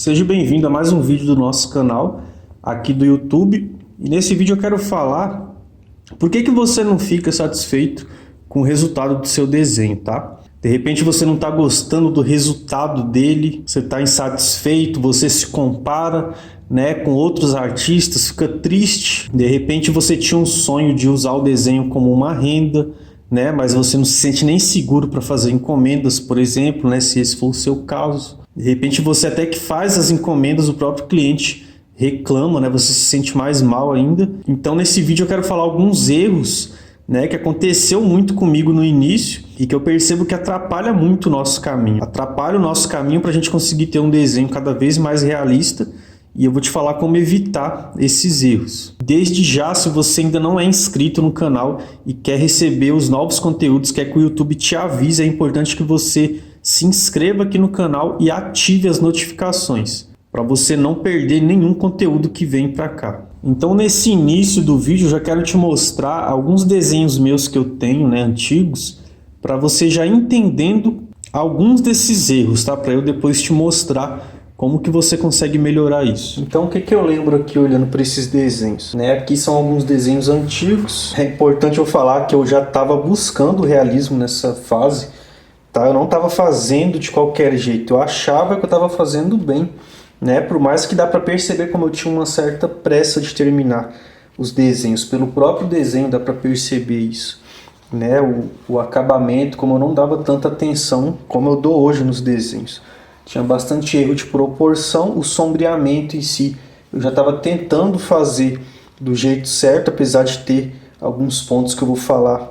Seja bem-vindo a mais um vídeo do nosso canal aqui do YouTube. E nesse vídeo eu quero falar por que você não fica satisfeito com o resultado do seu desenho, tá? De repente você não está gostando do resultado dele, você está insatisfeito, você se compara, né, com outros artistas, fica triste. De repente você tinha um sonho de usar o desenho como uma renda, né, mas você não se sente nem seguro para fazer encomendas, por exemplo, né, se esse for o seu caso. De repente você até que faz as encomendas, o próprio cliente reclama, né, você se sente mais mal ainda. Então nesse vídeo eu quero falar alguns erros, né, que aconteceu muito comigo no início e que eu percebo que atrapalha muito o nosso caminho. Atrapalha o nosso caminho para a gente conseguir ter um desenho cada vez mais realista. E eu vou te falar como evitar esses erros. Desde já, se você ainda não é inscrito no canal e quer receber os novos conteúdos, quer que o YouTube te avise, é importante que você se inscreva aqui no canal e ative as notificações, para você não perder nenhum conteúdo que vem para cá. Então nesse início do vídeo eu já quero te mostrar alguns desenhos meus que eu tenho, né, antigos, para você já entendendo alguns desses erros, tá? Para eu depois te mostrar como que você consegue melhorar isso. Então o que eu lembro aqui olhando para esses desenhos, né? Aqui são alguns desenhos antigos. É importante eu falar que eu já estava buscando o realismo nessa fase, tá? Eu não estava fazendo de qualquer jeito, eu achava que eu estava fazendo bem, né? Por mais que dá para perceber como eu tinha uma certa pressa de terminar os desenhos, pelo próprio desenho dá para perceber isso, né? O acabamento, como eu não dava tanta atenção como eu dou hoje nos desenhos. Tinha bastante erro de proporção, o sombreamento em si eu já estava tentando fazer do jeito certo, apesar de ter alguns pontos que eu vou falar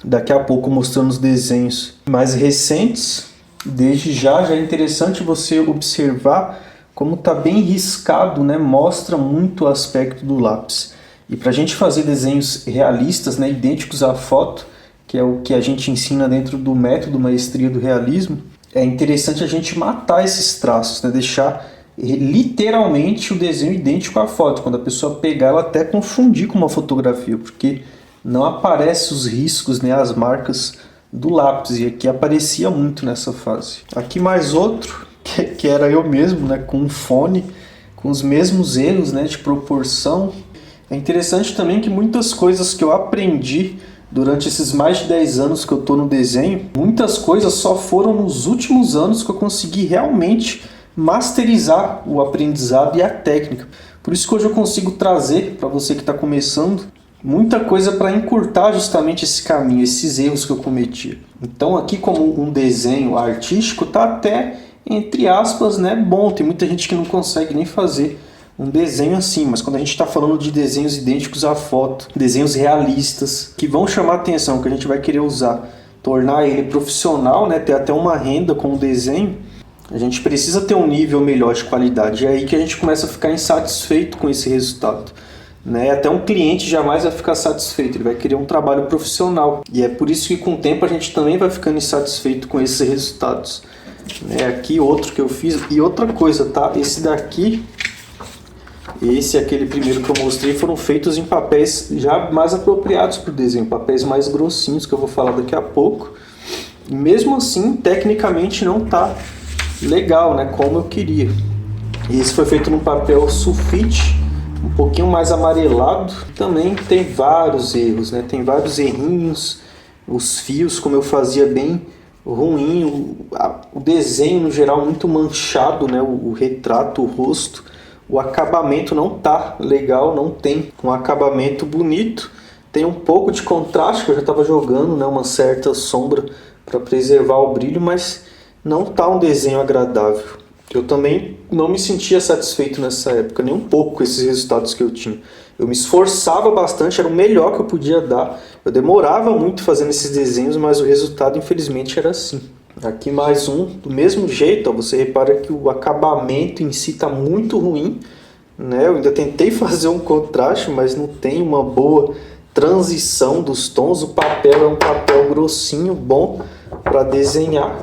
daqui a pouco mostrando os desenhos mais recentes. Desde já é interessante você observar como está bem riscado, né? Mostra muito o aspecto do lápis. E para a gente fazer desenhos realistas, né, idênticos à foto, que é o que a gente ensina dentro do método Maestria do Realismo, é interessante a gente matar esses traços, né? Deixar literalmente o desenho idêntico à foto. Quando a pessoa pegar, ela até confundir com uma fotografia, porque não aparecem os riscos, né? As marcas do lápis, e aqui aparecia muito nessa fase. Aqui mais outro, que era eu mesmo, né? Com um fone, com os mesmos erros, né? De proporção. É interessante também que muitas coisas que eu aprendi durante esses mais de 10 anos que eu estou no desenho, muitas coisas só foram nos últimos anos que eu consegui realmente masterizar o aprendizado e a técnica. Por isso que hoje eu consigo trazer para você que está começando muita coisa para encurtar justamente esse caminho, esses erros que eu cometi. Então aqui, como um desenho artístico, está até, entre aspas, né, bom. Tem muita gente que não consegue nem fazer um desenho assim, mas quando a gente está falando de desenhos idênticos à foto, desenhos realistas, que vão chamar atenção, que a gente vai querer usar, tornar ele profissional, né, ter até uma renda com o desenho, a gente precisa ter um nível melhor de qualidade. É aí que a gente começa a ficar insatisfeito com esse resultado, né? Até um cliente jamais vai ficar satisfeito, ele vai querer um trabalho profissional. E é por isso que com o tempo a gente também vai ficando insatisfeito com esses resultados. Aqui outro que eu fiz, e outra coisa, tá? Esse daqui, esse e aquele primeiro que eu mostrei foram feitos em papéis já mais apropriados para o desenho, papéis mais grossinhos, que eu vou falar daqui a pouco. E mesmo assim, tecnicamente não está legal, né, como eu queria. E esse foi feito num papel sulfite, um pouquinho mais amarelado. Também tem vários erros, né, tem vários errinhos. Os fios, como eu fazia, bem ruim. O desenho, no geral, muito manchado, né, o retrato, o rosto. O acabamento não tá legal, não tem um acabamento bonito. Tem um pouco de contraste, que eu já estava jogando, né, uma certa sombra para preservar o brilho, mas não tá um desenho agradável. Eu também não me sentia satisfeito nessa época, nem um pouco com esses resultados que eu tinha. Eu me esforçava bastante, era o melhor que eu podia dar. Eu demorava muito fazendo esses desenhos, mas o resultado, infelizmente, era assim. Aqui mais um, do mesmo jeito, ó, você repara que o acabamento em si está muito ruim, né? Eu ainda tentei fazer um contraste, mas não tem uma boa transição dos tons. O papel é um papel grossinho, bom para desenhar,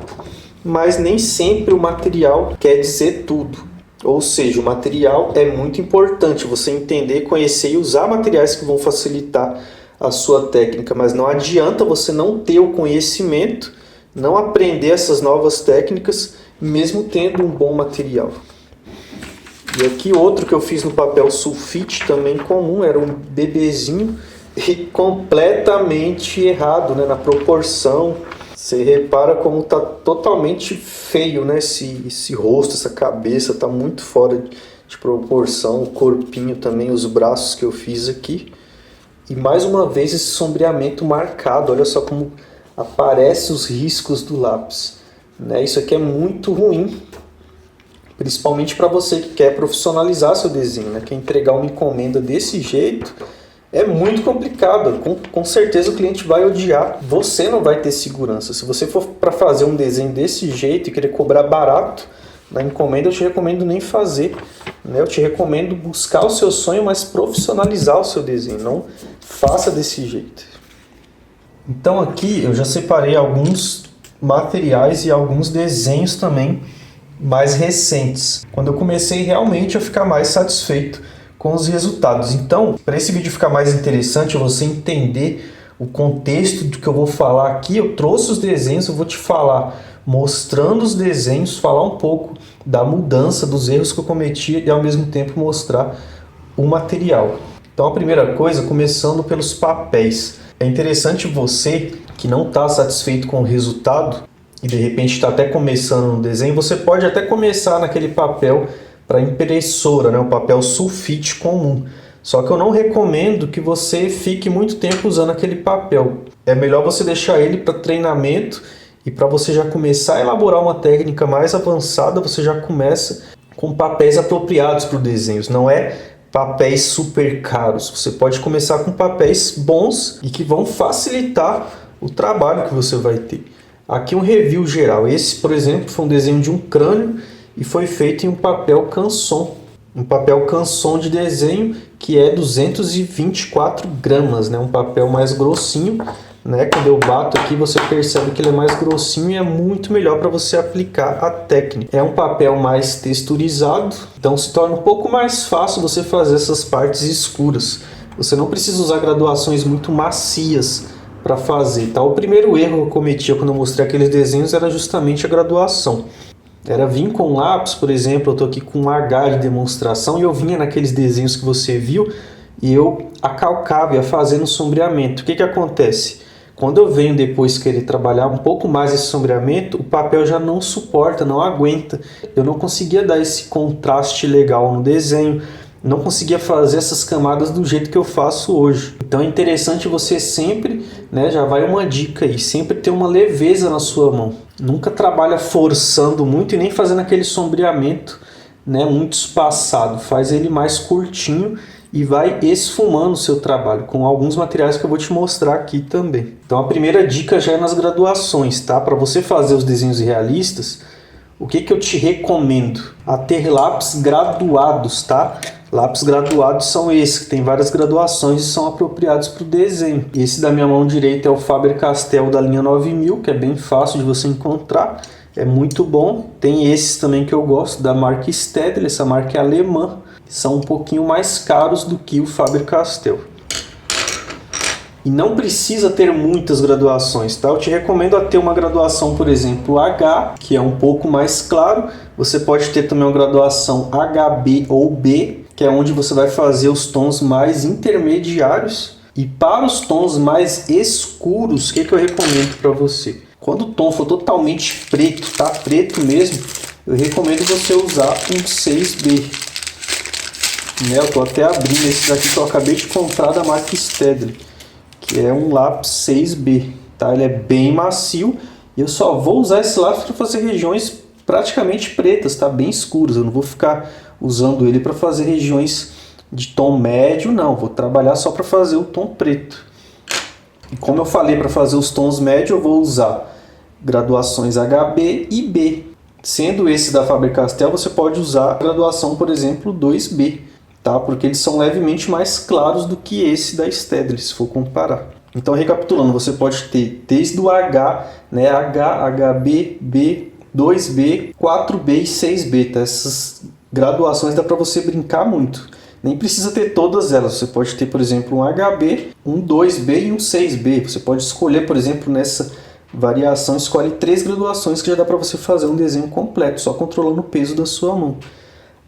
mas nem sempre o material quer dizer tudo. Ou seja, o material é muito importante, você entender, conhecer e usar materiais que vão facilitar a sua técnica, mas não adianta você não ter o conhecimento, não aprender essas novas técnicas, mesmo tendo um bom material. E aqui outro que eu fiz no papel sulfite também comum, era um bebezinho e completamente errado, né, na proporção. Você repara como tá totalmente feio, né, esse rosto, essa cabeça tá muito fora de proporção, o corpinho também, os braços que eu fiz aqui. E mais uma vez esse sombreamento marcado, olha só como aparecem os riscos do lápis, né? Isso aqui é muito ruim, principalmente para você que quer profissionalizar seu desenho, né? Quer entregar uma encomenda desse jeito, é muito complicado. Com certeza o cliente vai odiar, você não vai ter segurança. Se você for para fazer um desenho desse jeito e querer cobrar barato na encomenda, eu te recomendo nem fazer, né? Eu te recomendo buscar o seu sonho, mas profissionalizar o seu desenho, não faça desse jeito. Então aqui eu já separei alguns materiais e alguns desenhos também mais recentes, quando eu comecei realmente a ficar mais satisfeito com os resultados. Então, para esse vídeo ficar mais interessante, você entender o contexto do que eu vou falar aqui, eu trouxe os desenhos, eu vou te falar mostrando os desenhos, falar um pouco da mudança, dos erros que eu cometi e ao mesmo tempo mostrar o material. Então a primeira coisa, começando pelos papéis. É interessante você que não está satisfeito com o resultado e de repente está até começando no desenho, você pode até começar naquele papel para impressora, né? O papel sulfite comum. Só que eu não recomendo que você fique muito tempo usando aquele papel. É melhor você deixar ele para treinamento e para você já começar a elaborar uma técnica mais avançada, você já começa com papéis apropriados para os desenhos. Não é papéis super caros. Você pode começar com papéis bons e que vão facilitar o trabalho que você vai ter. Aqui um review geral. Esse, por exemplo, foi um desenho de um crânio e foi feito em um papel canson. Um papel canson de desenho que é 224 gramas, né? Um papel mais grossinho, né? Quando eu bato aqui você percebe que ele é mais grossinho e é muito melhor para você aplicar a técnica. É um papel mais texturizado, então se torna um pouco mais fácil você fazer essas partes escuras. Você não precisa usar graduações muito macias para fazer, tá? O primeiro erro que eu cometia quando eu mostrei aqueles desenhos era justamente a graduação. Era vir com lápis, por exemplo, eu estou aqui com um H de demonstração e eu vinha naqueles desenhos que você viu e eu acalcava, ia fazendo sombreamento. O que acontece? Quando eu venho depois querer trabalhar um pouco mais esse sombreamento, o papel já não suporta, não aguenta. Eu não conseguia dar esse contraste legal no desenho, não conseguia fazer essas camadas do jeito que eu faço hoje. Então é interessante você sempre, né, já vai uma dica aí, sempre ter uma leveza na sua mão. Nunca trabalha forçando muito e nem fazendo aquele sombreamento, né, muito espaçado. Faz ele mais curtinho e vai esfumando o seu trabalho com alguns materiais que eu vou te mostrar aqui também. Então a primeira dica já é nas graduações, tá? Para você fazer os desenhos realistas, o que eu te recomendo? A ter lápis graduados, tá? Lápis graduados são esses, que tem várias graduações e são apropriados para o desenho. Esse da minha mão direita é o Faber-Castell da linha 9000, que é bem fácil de você encontrar. É muito bom. Tem esses também que eu gosto, da marca Staedtler, essa marca é alemã. São um pouquinho mais caros do que o Faber-Castell. E não precisa ter muitas graduações, tá? Eu te recomendo a ter uma graduação, por exemplo, H, que é um pouco mais claro. Você pode ter também uma graduação HB ou B, que é onde você vai fazer os tons mais intermediários. E para os tons mais escuros, o que eu recomendo para você? Quando o tom for totalmente preto, tá? Preto mesmo, eu recomendo você usar um 6B. Né? Eu estou até abrindo esse daqui que eu acabei de comprar da marca Staedtler, que é um lápis 6B, tá? Ele é bem macio e eu só vou usar esse lápis para fazer regiões praticamente pretas, tá? Bem escuras. Eu não vou ficar usando ele para fazer regiões de tom médio, não. Vou trabalhar só para fazer o tom preto. E como eu falei, para fazer os tons médios eu vou usar graduações HB e B. Sendo esse da Faber-Castell, você pode usar a graduação, por exemplo, 2B. Tá? Porque eles são levemente mais claros do que esse da Staedtler, se for comparar. Então, recapitulando, você pode ter desde o H, né, H, HB, B, 2B, 4B e 6B. Tá? Essas graduações dá para você brincar muito. Nem precisa ter todas elas. Você pode ter, por exemplo, um HB, um 2B e um 6B. Você pode escolher, por exemplo, nessa variação, escolhe 3 graduações que já dá para você fazer um desenho completo, só controlando o peso da sua mão.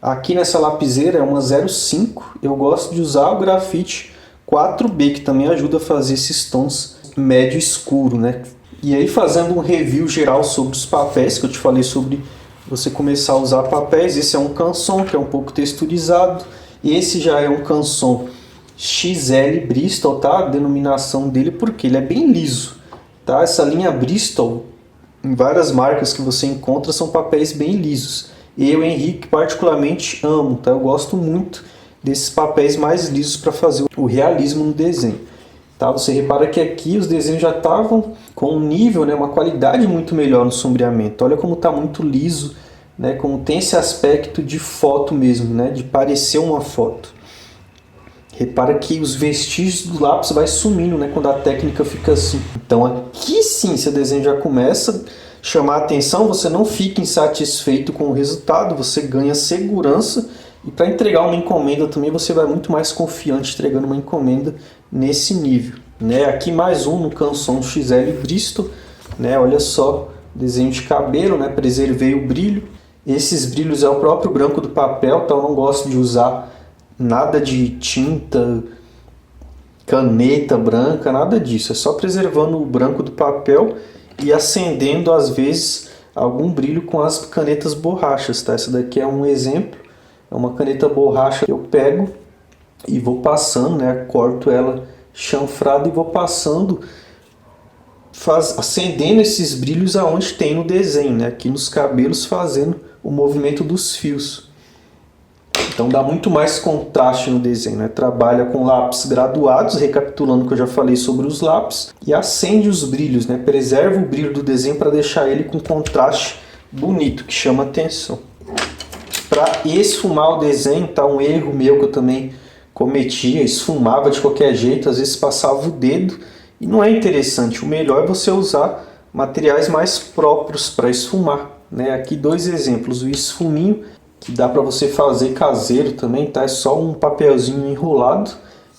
Aqui nessa lapiseira é uma 05, eu gosto de usar o grafite 4B, que também ajuda a fazer esses tons médio escuro, né? E aí, fazendo um review geral sobre os papéis, que eu te falei sobre você começar a usar papéis, esse é um Canson, que é um pouco texturizado, esse já é um Canson XL Bristol, tá? A denominação dele, porque ele é bem liso, tá? Essa linha Bristol, em várias marcas que você encontra, são papéis bem lisos. Eu, Henrique, particularmente amo, tá? Eu gosto muito desses papéis mais lisos para fazer o realismo no desenho. Tá? Você repara que aqui os desenhos já estavam com um nível, né, uma qualidade muito melhor no sombreamento. Olha como está muito liso, né, como tem esse aspecto de foto mesmo, né, de parecer uma foto. Repara que os vestígios do lápis vai sumindo, né, quando a técnica fica assim. Então aqui sim, seu desenho já começa a chamar a atenção, você não fica insatisfeito com o resultado, você ganha segurança. E para entregar uma encomenda também você vai muito mais confiante entregando uma encomenda nesse nível, né? Aqui mais um no Canson XL Bristol, né? Olha só, desenho de cabelo, né? Preservei o brilho. Esses brilhos é o próprio branco do papel, então eu não gosto de usar nada de tinta, caneta branca, nada disso. É só preservando o branco do papel e acendendo às vezes algum brilho com as canetas borrachas, tá? Essa daqui é um exemplo. É uma caneta borracha que eu pego e vou passando, né? Corto ela chanfrada e vou passando, acendendo esses brilhos aonde tem no desenho, né? Aqui nos cabelos, fazendo o movimento dos fios. Então dá muito mais contraste no desenho, né? Trabalha com lápis graduados, recapitulando o que eu já falei sobre os lápis, e acende os brilhos, né? Preserva o brilho do desenho para deixar ele com contraste bonito, que chama atenção. Para esfumar o desenho, tá? Um erro meu que eu também cometia, esfumava de qualquer jeito, às vezes passava o dedo e não é interessante. O melhor é você usar materiais mais próprios para esfumar, né? Aqui dois exemplos, o esfuminho, que dá para você fazer caseiro também, tá? É só um papelzinho enrolado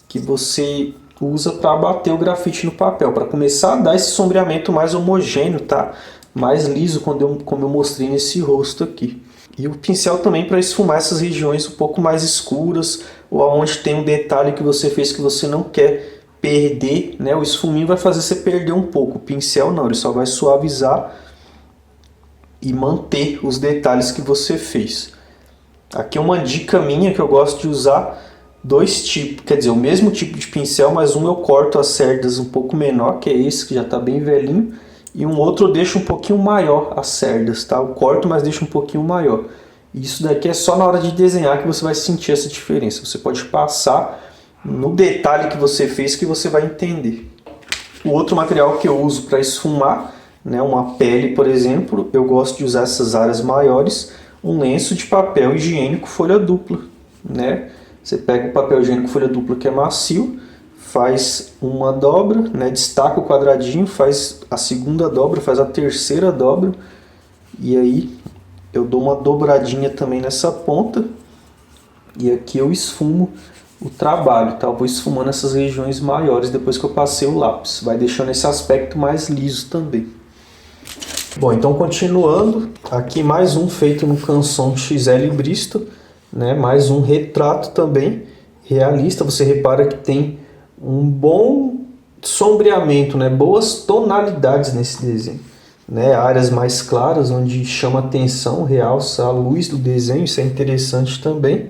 que você usa para bater o grafite no papel, para começar a dar esse sombreamento mais homogêneo, tá? Mais liso, como eu mostrei nesse rosto aqui. E o pincel também para esfumar essas regiões um pouco mais escuras, ou aonde tem um detalhe que você fez que você não quer perder, né? O esfuminho vai fazer você perder um pouco, o pincel não, ele só vai suavizar e manter os detalhes que você fez. Aqui é uma dica minha que eu gosto de usar dois tipos, quer dizer, o mesmo tipo de pincel, mas um eu corto as cerdas um pouco menor, que é esse que já está bem velhinho, e um outro eu deixo um pouquinho maior as cerdas, tá? Eu corto, mas deixo um pouquinho maior. E isso daqui é só na hora de desenhar que você vai sentir essa diferença. Você pode passar no detalhe que você fez que você vai entender. O outro material que eu uso para esfumar, né, uma pele, por exemplo, eu gosto de usar essas áreas maiores, um lenço de papel higiênico folha dupla, né? Você pega o papel higiênico folha dupla que é macio, faz uma dobra, né, destaca o quadradinho, faz a segunda dobra, faz a terceira dobra, e aí eu dou uma dobradinha também nessa ponta, e aqui eu esfumo o trabalho, tá? Eu vou esfumando essas regiões maiores depois que eu passei o lápis, vai deixando esse aspecto mais liso também. Bom, então continuando, aqui mais um feito no Canson XL Bristol, né? Mais um retrato também realista. Você repara que tem um bom sombreamento, né? Boas tonalidades nesse desenho, né? Áreas mais claras onde chama atenção, realça a luz do desenho, isso é interessante também.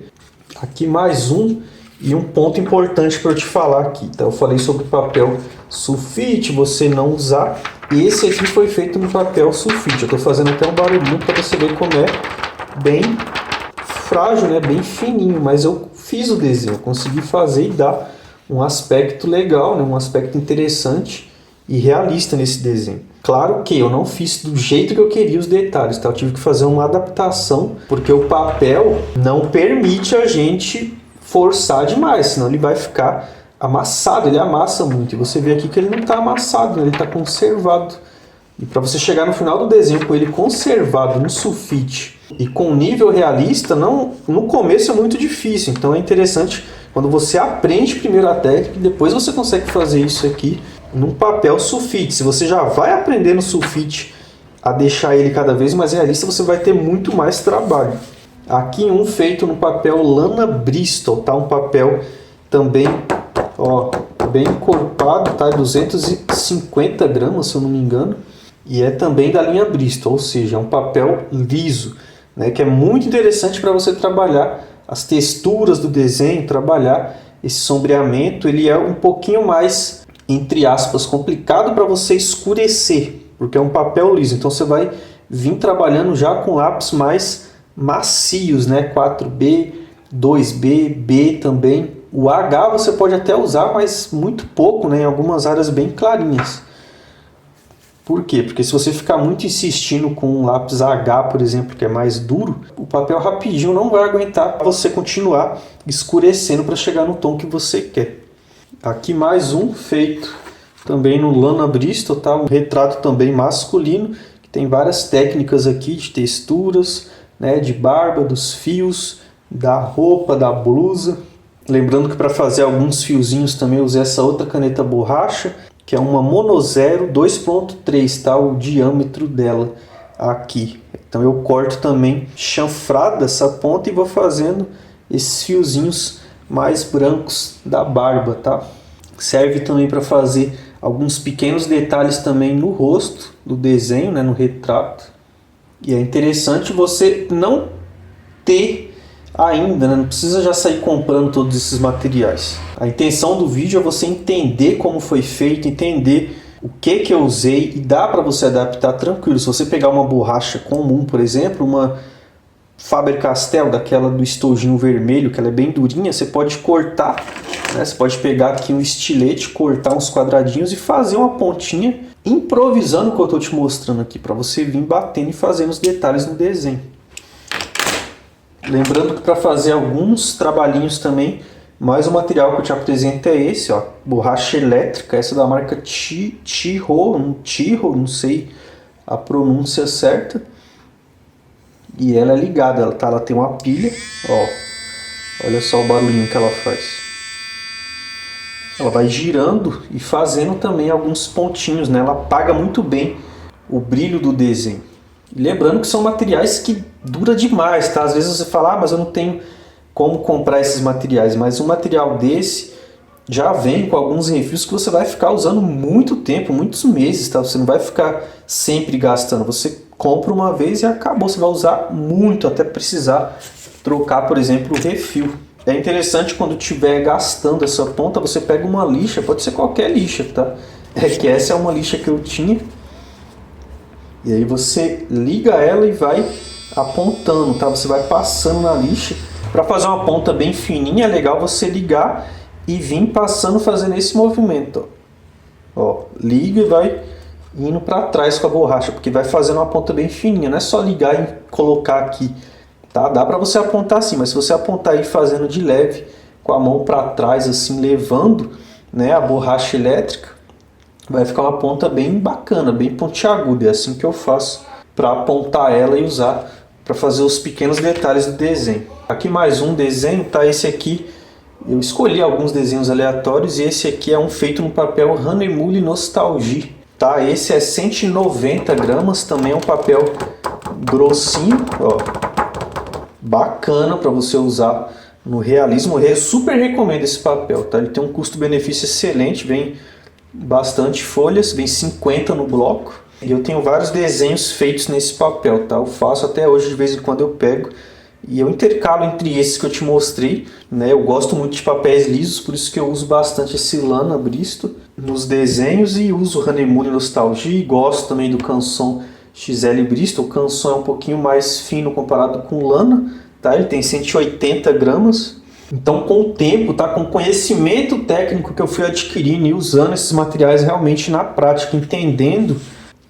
Aqui mais um, e um ponto importante para eu te falar aqui, tá? Eu falei sobre papel sulfite, você não usar. Esse aqui foi feito no papel sulfite. Eu estou fazendo até um barulhinho para você ver como é bem frágil, né? Bem fininho, mas eu fiz o desenho, eu consegui fazer e dar um aspecto legal, né? Um aspecto interessante e realista nesse desenho. Claro que eu não fiz do jeito que eu queria os detalhes, tá? Eu tive que fazer uma adaptação, porque o papel não permite a gente forçar demais, senão ele vai ficar amassado, ele amassa muito. E você vê aqui que ele não está amassado, né? Ele está conservado. E para você chegar no final do desenho com ele conservado no sulfite e com nível realista, não, no começo é muito difícil. Então é interessante quando você aprende primeiro a técnica e depois você consegue fazer isso aqui num papel sulfite. Se você já vai aprender no sulfite a deixar ele cada vez mais realista, você vai ter muito mais trabalho. Aqui um feito no papel lana Bristol, tá? Um papel também, ó, bem encorpado, tá? 250 gramas, se eu não me engano. E é também da linha Bristol, ou seja, é um papel liso, né? Que é muito interessante para você trabalhar as texturas do desenho, trabalhar esse sombreamento. Ele é um pouquinho mais, entre aspas, complicado para você escurecer, porque é um papel liso. Então você vai vir trabalhando já com lápis mais macios, né? 4B, 2B, B também. O H você pode até usar, mas muito pouco, né? Em algumas áreas bem clarinhas. Por quê? Porque se você ficar muito insistindo com um lápis H, por exemplo, que é mais duro, o papel rapidinho não vai aguentar você continuar escurecendo para chegar no tom que você quer. Aqui mais um feito também no lana Bristol, tá? Um retrato também masculino, que tem várias técnicas aqui de texturas, né? De barba, dos fios, da roupa, da blusa. Lembrando que para fazer alguns fiozinhos também eu usei essa outra caneta borracha, que é uma Monozero 2.3, tá? O diâmetro dela aqui. Então eu corto também chanfrada essa ponta e vou fazendo esses fiozinhos mais brancos da barba, tá? Serve também para fazer alguns pequenos detalhes também no rosto do desenho, né? No retrato. E é interessante você não ter ainda, né? Não precisa já sair comprando todos esses materiais. A intenção do vídeo é você entender como foi feito, entender o que eu usei, e dá para você adaptar tranquilo. Se você pegar uma borracha comum, por exemplo, uma Faber-Castell, daquela do estojinho vermelho, que ela é bem durinha, você pode cortar, né? Você pode pegar aqui um estilete, cortar uns quadradinhos e fazer uma pontinha, improvisando o que eu estou te mostrando aqui, para você vir batendo e fazendo os detalhes no desenho. Lembrando que para fazer alguns trabalhinhos também, mais o material que eu te apresento é esse, ó, borracha elétrica, essa da marca Tiro, não sei a pronúncia certa. E ela é ligada, ela tem uma pilha, ó, olha só o barulhinho que ela faz. Ela vai girando e fazendo também alguns pontinhos, né? Ela apaga muito bem o brilho do desenho. E lembrando que são materiais que duram demais, tá? Às vezes você fala, mas eu não tenho como comprar esses materiais. Mas um material desse já vem com alguns refis que você vai ficar usando muito tempo, muitos meses, tá? Você não vai ficar sempre gastando. Você compra uma vez e acabou. Você vai usar muito até precisar trocar, por exemplo, o refil. É interessante quando estiver gastando essa ponta, você pega uma lixa, pode ser qualquer lixa, tá? É que essa é uma lixa que eu tinha. E aí você liga ela e vai apontando, tá? Você vai passando na lixa. Para fazer uma ponta bem fininha, é legal você ligar e vir passando, fazendo esse movimento. Ó, liga e vai indo para trás com a borracha, porque vai fazendo uma ponta bem fininha. Não é só ligar e colocar aqui, tá? Dá para você apontar assim, mas se você apontar aí fazendo de leve, com a mão para trás, assim, levando, né, a borracha elétrica, vai ficar uma ponta bem bacana, bem pontiaguda. É assim que eu faço para apontar ela e usar para fazer os pequenos detalhes do desenho. Aqui mais um desenho, tá? Esse aqui, eu escolhi alguns desenhos aleatórios e esse aqui é um feito no papel Hahnemuhle Nostalgie, tá? Esse é 190 gramas, também é um papel grossinho, ó, bacana para você usar no realismo. Eu super recomendo esse papel, tá? Ele tem um custo-benefício excelente, vem bastante folhas, vem 50 no bloco. E eu tenho vários desenhos feitos nesse papel, tá? Eu faço até hoje, de vez em quando eu pego e eu intercalo entre esses que eu te mostrei, né? Eu gosto muito de papéis lisos, por isso que eu uso bastante esse lana Bristol nos desenhos e uso o Hahnemuhle Nostalgie. Gosto também do Canson XL Bristol. O Canson é um pouquinho mais fino comparado com o lana, tá? Ele tem 180 gramas. Então, com o tempo, tá? Com o conhecimento técnico que eu fui adquirindo e usando esses materiais realmente na prática, entendendo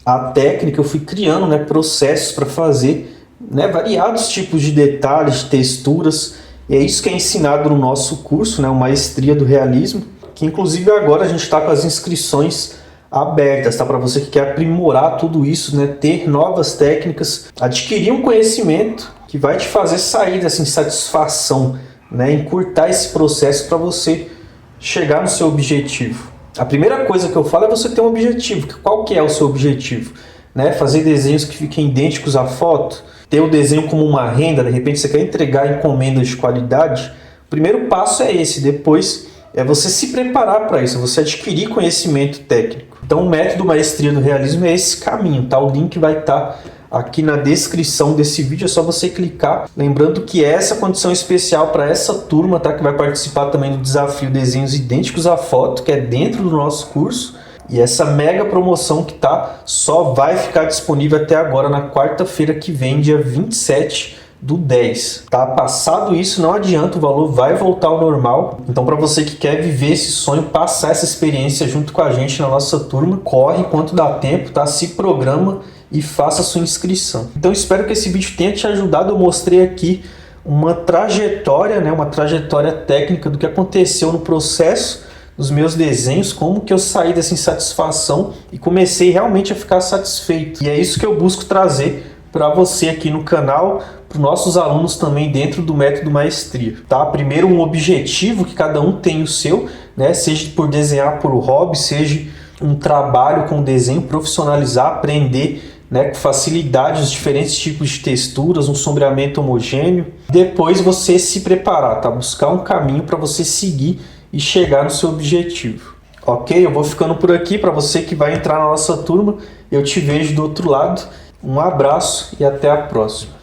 a técnica, eu fui criando, né, processos para fazer, né, variados tipos de detalhes, de texturas. E é isso que é ensinado no nosso curso, né, o Maestria do Realismo, que inclusive agora a gente está com as inscrições abertas, tá? Para você que quer aprimorar tudo isso, né, ter novas técnicas, adquirir um conhecimento que vai te fazer sair dessa insatisfação, né, encurtar esse processo para você chegar no seu objetivo. A primeira coisa que eu falo é você ter um objetivo. Qual que é o seu objetivo? Né? Fazer desenhos que fiquem idênticos à foto? ter o desenho como uma renda, de repente você quer entregar encomendas de qualidade, o primeiro passo é esse, depois é você se preparar para isso, você adquirir conhecimento técnico. Então o método Maestria do Realismo é esse caminho, tá? O link vai estar aqui na descrição desse vídeo, é só você clicar. Lembrando que essa condição especial para essa turma, tá? Que vai participar também do desafio Desenhos Idênticos à Foto, que é dentro do nosso curso. E essa mega promoção que tá, só vai ficar disponível até agora na quarta-feira que vem, dia 27/10. Tá? Passado isso, não adianta, o valor vai voltar ao normal. Então, para você que quer viver esse sonho, passar essa experiência junto com a gente na nossa turma, corre enquanto dá tempo, tá? Se programa e faça a sua inscrição. Então, espero que esse vídeo tenha te ajudado. Eu mostrei aqui uma trajetória, né? Uma trajetória técnica do que aconteceu no processo dos meus desenhos, como que eu saí dessa insatisfação e comecei realmente a ficar satisfeito. E é isso que eu busco trazer para você aqui no canal, para os nossos alunos também dentro do método Maestria. Tá? Primeiro, um objetivo que cada um tem o seu, né? Seja por desenhar por hobby, seja um trabalho com desenho, profissionalizar, aprender, né, com facilidade os diferentes tipos de texturas, um sombreamento homogêneo. Depois você se preparar, tá? Buscar um caminho para você seguir e chegar no seu objetivo. Ok? Eu vou ficando por aqui. Para você que vai entrar na nossa turma, eu te vejo do outro lado. Um abraço e até a próxima.